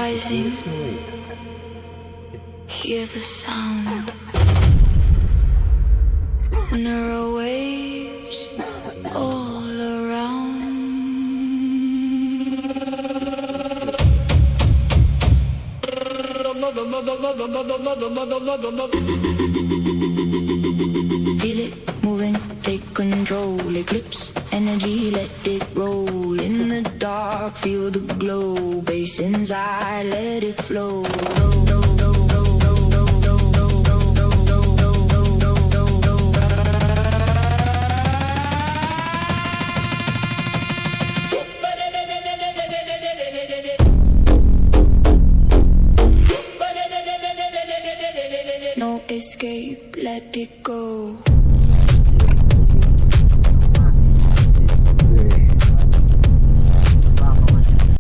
rising. Hear the sound. Neural waves all around. Feel it moving, take control. Eclipse energy, let it roll. In the dark, feel the glow. Bass inside, let it flow. No escape, let it go.